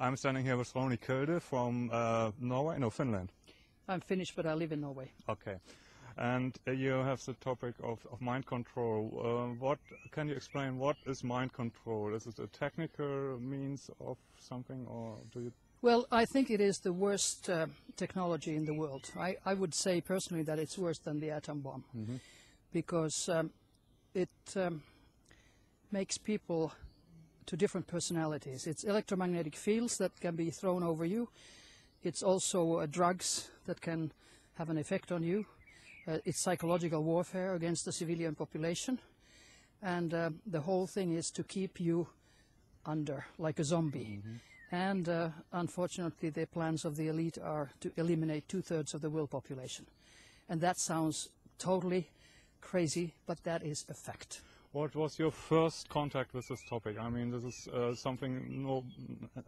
I'm standing here with Rauni Kilde from Finland. I'm Finnish, but I live in Norway. Okay. And you have the topic of mind control. What can you explain? What is mind control? Is it a technical means of something, or do you? Well, I think it is the worst technology in the world. I would say personally that it's worse than the atom bomb, because it makes people to different personalities. It's electromagnetic fields that can be thrown over you. It's also drugs that can have an effect on you. It's psychological warfare against the civilian population. And the whole thing is to keep you under, like a zombie. And unfortunately, the plans of the elite are to eliminate 2/3 of the world population. And that sounds totally crazy, but that is a fact. What was your first contact with this topic? I mean, this is something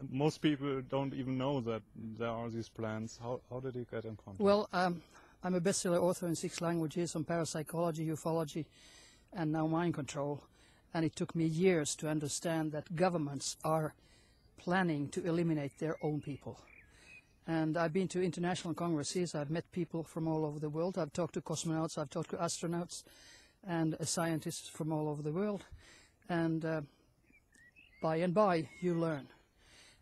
most people don't even know that there are these plans. How did you get in contact? Well, I'm a bestseller author in 6 languages on parapsychology, ufology, and now mind control. And it took me years to understand that governments are planning to eliminate their own people. And I've been to international congresses. I've met people from all over the world. I've talked to cosmonauts. I've talked to astronauts and scientists from all over the world. And by and by, you learn.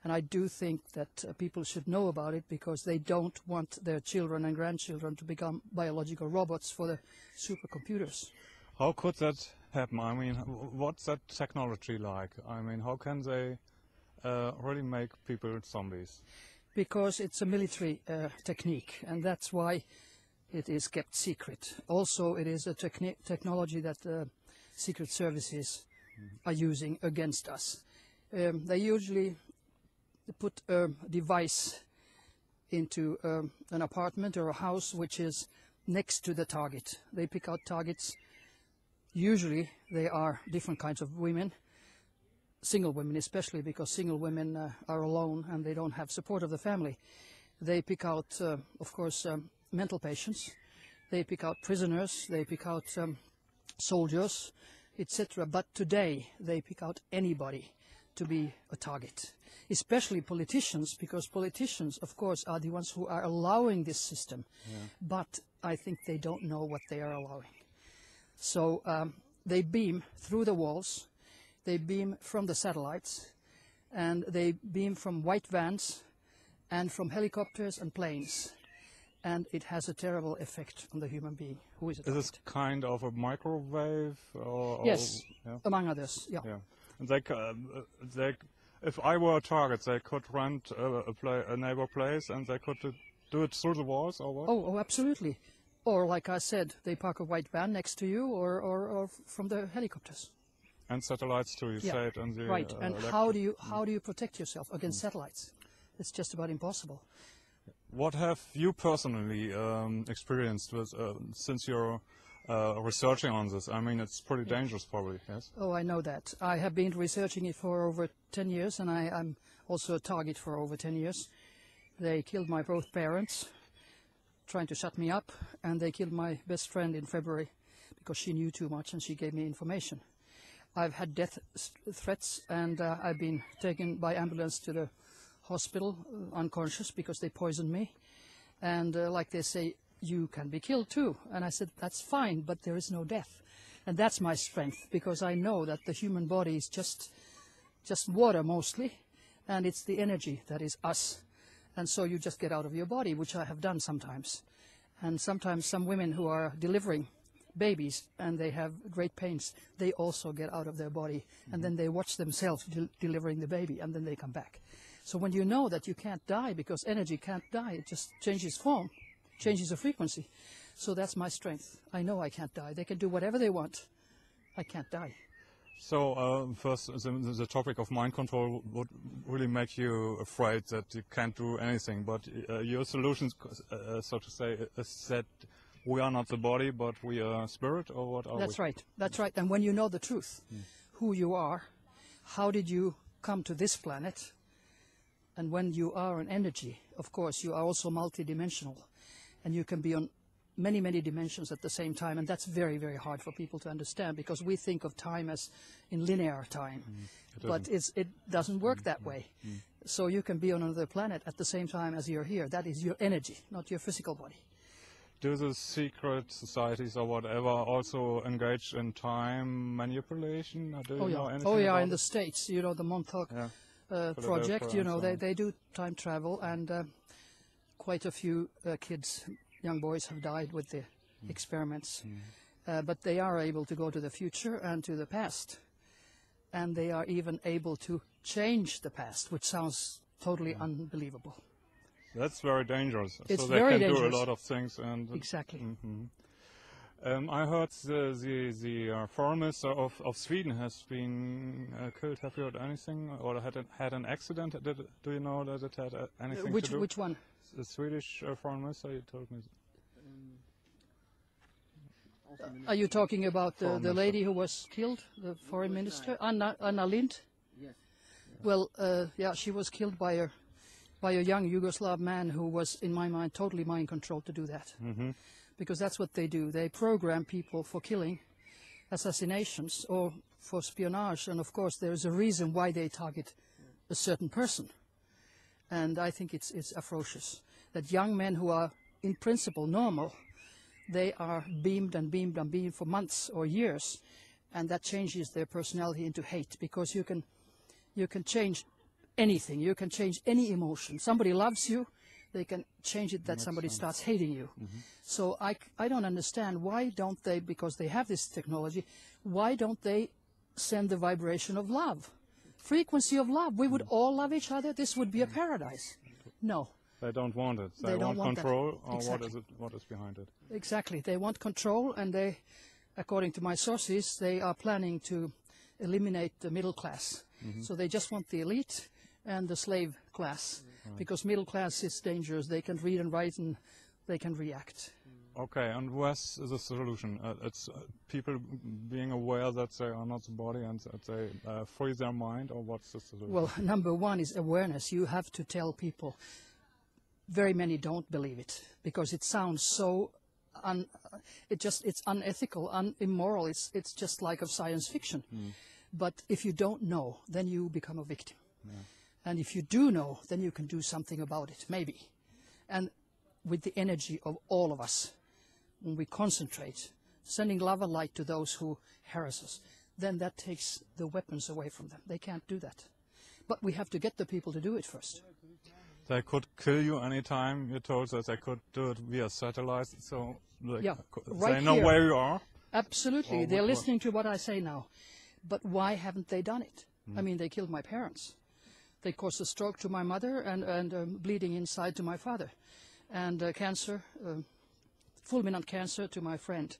And I do think that people should know about it, because they don't want their children and grandchildren to become biological robots for the supercomputers. How could that happen? I mean, what's that technology like? I mean, how can they really make people zombies? Because it's a military technique, and that's why it is kept secret. Also, it is a technology that secret services are using against us. They usually put a device into an apartment or a house which is next to the target. They pick out targets. Usually they are different kinds of women, single women especially, because single women are alone and they don't have support of the family. They pick out, of course, mental patients. They pick out prisoners. They pick out soldiers, etc. But today they pick out anybody to be a target, especially politicians, because politicians, of course, are the ones who are allowing this system. But I think they don't know what they are allowing. So they beam through the walls, they beam from the satellites, and they beam from white vans and from helicopters and planes. And it has a terrible effect on the human being who is a target. Is this kind of a microwave? Yes, among others, yeah. And if I were a target, they could rent a neighbor place, and they could do it through the walls, or what? Oh, absolutely. Or, like I said, they park a white van next to you, or from the helicopters. And satellites too, you said. And the, right. And how do you protect yourself against satellites? It's just about impossible. What have you personally experienced with since you're researching on this? I mean, it's pretty dangerous, probably, yes? Oh, I know that. I have been researching it for over 10 years, and I'm also a target for over 10 years. They killed my both parents, trying to shut me up, and they killed my best friend in February because she knew too much and she gave me information. I've had death threats, and I've been taken by ambulance to the hospital unconscious because they poisoned me. And like they say, you can be killed too. And I said, that's fine, but there is no death. And that's my strength, because I know that the human body is just water mostly, and it's the energy that is us. And so you just get out of your body, which I have done sometimes. And sometimes some women who are delivering babies and they have great pains, they also get out of their body, and then they watch themselves delivering the baby, and then they come back. So when you know that you can't die, because energy can't die, it just changes form, changes the frequency. So that's my strength. I know I can't die. They can do whatever they want. I can't die. So first, the topic of mind control would really make you afraid that you can't do anything. But your solution, so to say, is that we are not the body, but we are spirit, or what are we? That's right. That's right. And when you know the truth, who you are, how did you come to this planet, and when you are an energy, of course, you are also multidimensional, and you can be on many, many dimensions at the same time, and that's very, very hard for people to understand, because we think of time as in linear time, but it doesn't work that way. So you can be on another planet at the same time as you're here. That is your energy, not your physical body. Do the secret societies or whatever also engage in time manipulation? Or do you know anything about in the States, you know, the Montauk project, you know, they do time travel, and quite a few kids, young boys, have died with the experiments. But they are able to go to the future and to the past, and they are even able to change the past, which sounds totally unbelievable. That's very dangerous. It's so they very can dangerous. do a lot of things. And Exactly. I heard the foreign minister of Sweden has been killed. Have you heard anything, or had an accident? Do you know that it had anything to do? Which one? The Swedish foreign minister, you told me. Are you talking about the lady who was killed, the foreign minister, Anna Lindh? Yes. Well, yeah, she was killed by a young Yugoslav man who was, in my mind, totally mind controlled to do that. Because that's what they do. They program people for killing, assassinations, or for espionage. And of course, there is a reason why they target a certain person. And I think it's atrocious that young men who are, in principle, normal, they are beamed and beamed and beamed for months or years, and that changes their personality into hate, because you can change anything. You can change any emotion. Somebody loves you, they can change it that somebody starts hating you. So I don't understand, why don't they, because they have this technology, why don't they send the vibration of love? Frequency of love. We would all love each other. This would be a paradise. No. They don't want it. They don't want control, that. or Exactly. what is behind it? Exactly. They want control, and they, according to my sources, they are planning to eliminate the middle class. So they just want the elite and the slave class, because middle class is dangerous. They can read and write, and they can react. Okay, and what's the solution? It's people being aware that they are not the body, and that they free their mind, or what's the solution? Well, number one is awareness. You have to tell people. Very many don't believe it, because it sounds so it's unethical, immoral. It's just like of science fiction. But if you don't know, then you become a victim. And if you do know, then you can do something about it, maybe. And with the energy of all of us, when we concentrate, sending love and light to those who harass us, then that takes the weapons away from them. They can't do that. But we have to get the people to do it first. They could kill you anytime. You told us they could do it via satellite, so Yeah, they know where you are. Absolutely. They're listening to what I say now. But why haven't they done it? I mean, they killed my parents. They caused a stroke to my mother, and bleeding inside to my father. And cancer, fulminant cancer to my friend.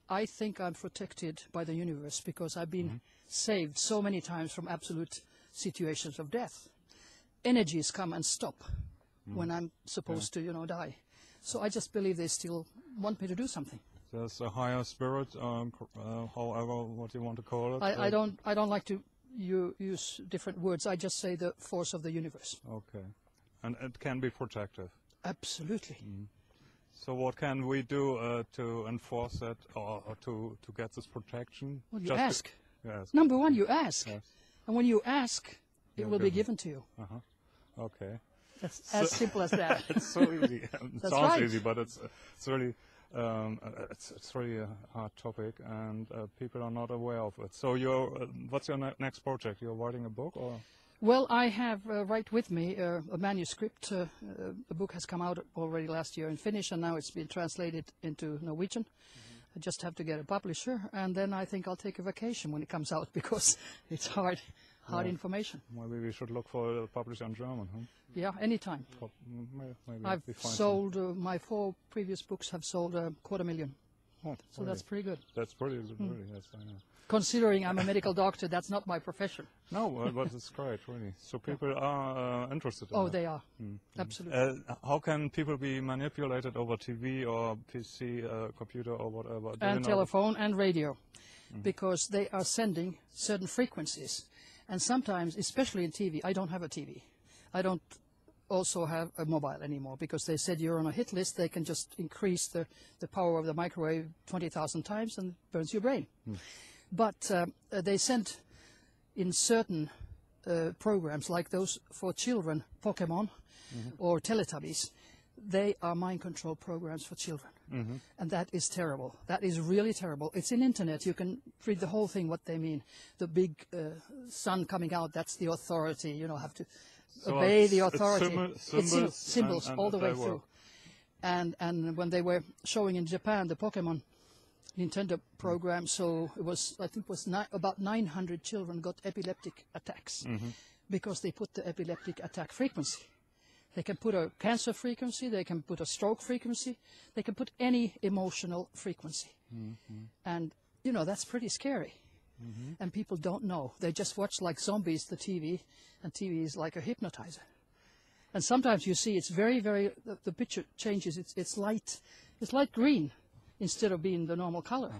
I think I'm protected by the universe, because I've been saved so many times from absolute situations of death. Energies come and stop when I'm supposed to, die. So I just believe they still want me to do something. There's a higher spirit, however, what you want to call it. I don't like to use different words. I just say the force of the universe. Okay, and it can be protective. Absolutely. So what can we do to enforce that, or to get this protection? Well, you ask. Yes. Number one, you ask. Yes. And when you ask, it will be given to you. Okay. That's as simple as that. It's so easy. It That's sounds right. easy, but it's really it's really a hard topic, and people are not aware of it. So what's your next project? You're writing a book, or? Well, I have right with me a manuscript. The book has come out already last year in Finnish, and now it's been translated into Norwegian. I just have to get a publisher, and then I think I'll take a vacation when it comes out, because it's hard information. Maybe we should look for a publisher in German, huh? Yeah, anytime. Maybe I've we find sold, my 4 previous books have sold 250,000. Oh, So that's pretty good. That's pretty, really, yes, I know. Considering I'm a medical doctor, that's not my profession. No, but it's great, really. So people are interested in Oh, it. they are. Absolutely. How can people be manipulated over TV or PC, computer or whatever? Do you And know? telephone and radio, because they are sending certain frequencies. And sometimes, especially in TV, I don't have a TV. I don't also have a mobile anymore, because they said you're on a hit list. They can just increase the power of the microwave 20,000 times and burns your brain. But they sent in certain programs like those for children, Pokemon or Teletubbies, they are mind control programs for children. And that is terrible. That is really terrible. It's in internet. You can read the whole thing, what they mean. The big sun coming out, that's the authority. You know, have to obey the authority. It's symbols and all the way through. And when they were showing in Japan the Pokemon Nintendo program, so it was, I think it was about 900 children got epileptic attacks because they put the epileptic attack frequency. They can put a cancer frequency, they can put a stroke frequency, they can put any emotional frequency. And, you know, that's pretty scary. And people don't know. They just watch like zombies, the TV, and TV is like a hypnotizer. And sometimes you see it's very, very, the picture changes, it's light green instead of being the normal color.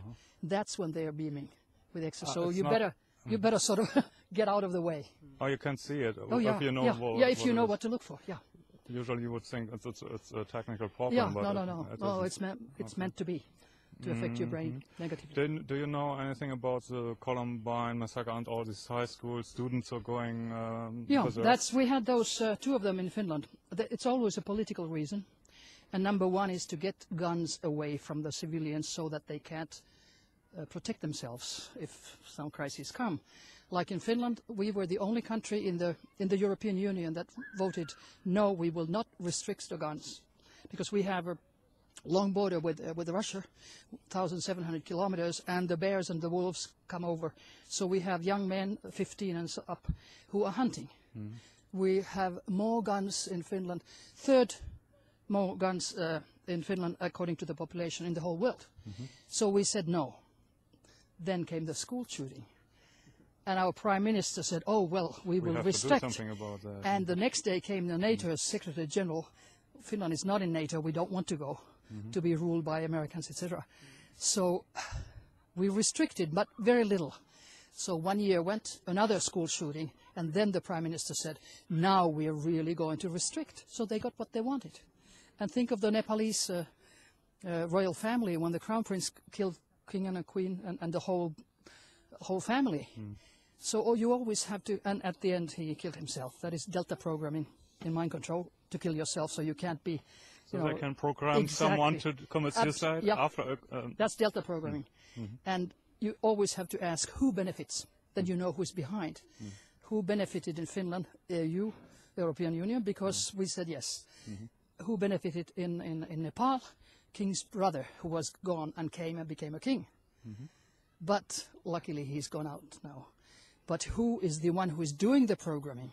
That's when they are beaming with extra. So you better sort of get out of the way. Oh, you can see it. Oh, yeah, if you know if you know what to look for, yeah. Usually you would think it's a technical problem. Yeah, but no, it's meant to be, to affect your brain negatively. Do you know anything about the Columbine massacre and all these high school students are going? We had those two of them in Finland. It's always a political reason, and number one is to get guns away from the civilians so that they can't protect themselves if some crises come. Like in Finland, we were the only country in the European Union that voted no, we will not restrict the guns, because we have a long border with Russia, 1,700 kilometers, and the bears and the wolves come over. So we have young men, 15 and so up, who are hunting. We have more guns in Finland, third more guns in Finland according to the population in the whole world. So we said no. Then came the school shooting. And our Prime Minister said, oh, well, we will restrict. To do something about that. And the next day came the NATO Secretary General. Finland is not in NATO. We don't want to go to be ruled by Americans, etc. So we restricted, but very little. So 1 year went, another school shooting, and then the Prime Minister said, now we are really going to restrict. So they got what they wanted. And think of the Nepalese royal family when the Crown Prince killed King and a Queen and the whole family. So you always have to, and at the end he killed himself. That is Delta programming in mind control, to kill yourself so you can't be, you know. They can program someone to commit suicide after that's Delta programming. And you always have to ask who benefits, then you know who's behind. Who benefited in Finland, EU, European Union, because we said yes. Who benefited in Nepal? King's brother, who was gone and came and became a king. But luckily he's gone out now. But who is the one who is doing the programming?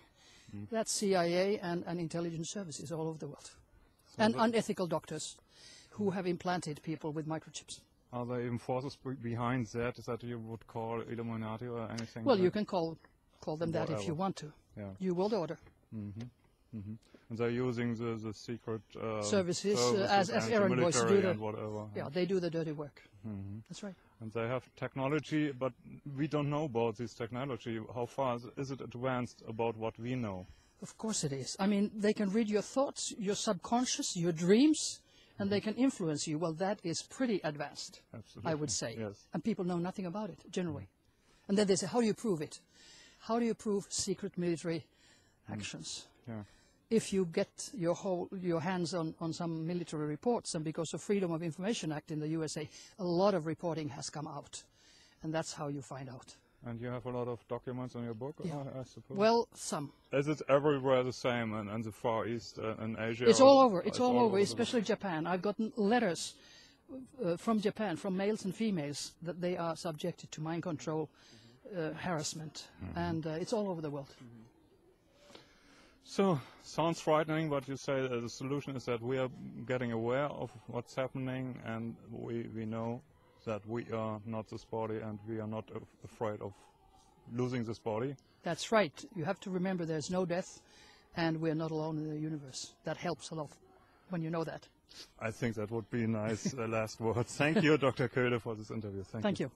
That's CIA and intelligence services all over the world. So and unethical doctors who have implanted people with microchips. Are there even forces behind that you would call Illuminati or anything? Well, you can call them that if you want to. Yeah. You world order. And they're using the secret services as errand boys do whatever. Yeah, they do the dirty work. That's right. And they have technology, but we don't know about this technology. How far is it advanced about what we know? Of course it is. I mean, they can read your thoughts, your subconscious, your dreams, and they can influence you. Well, that is pretty advanced, I would say. Yes. And people know nothing about it, generally. And then they say, how do you prove it? How do you prove secret military actions? Yeah. If you get your hands on some military reports, and because of Freedom of Information Act in the USA, a lot of reporting has come out, and that's how you find out. And you have a lot of documents in your book, I suppose? Well, some. Is it everywhere the same in the Far East and Asia? It's all over. It's all over, especially Japan. I've gotten letters from Japan, from males and females, that they are subjected to mind control, harassment, and it's all over the world. So, sounds frightening, but you say the solution is that we are getting aware of what's happening, and we know that we are not this body, and we are not afraid of losing this body. That's right. You have to remember there's no death, and we're not alone in the universe. That helps a lot when you know that. I think that would be a nice last word. Thank you, Dr. Kilde, for this interview. Thank you.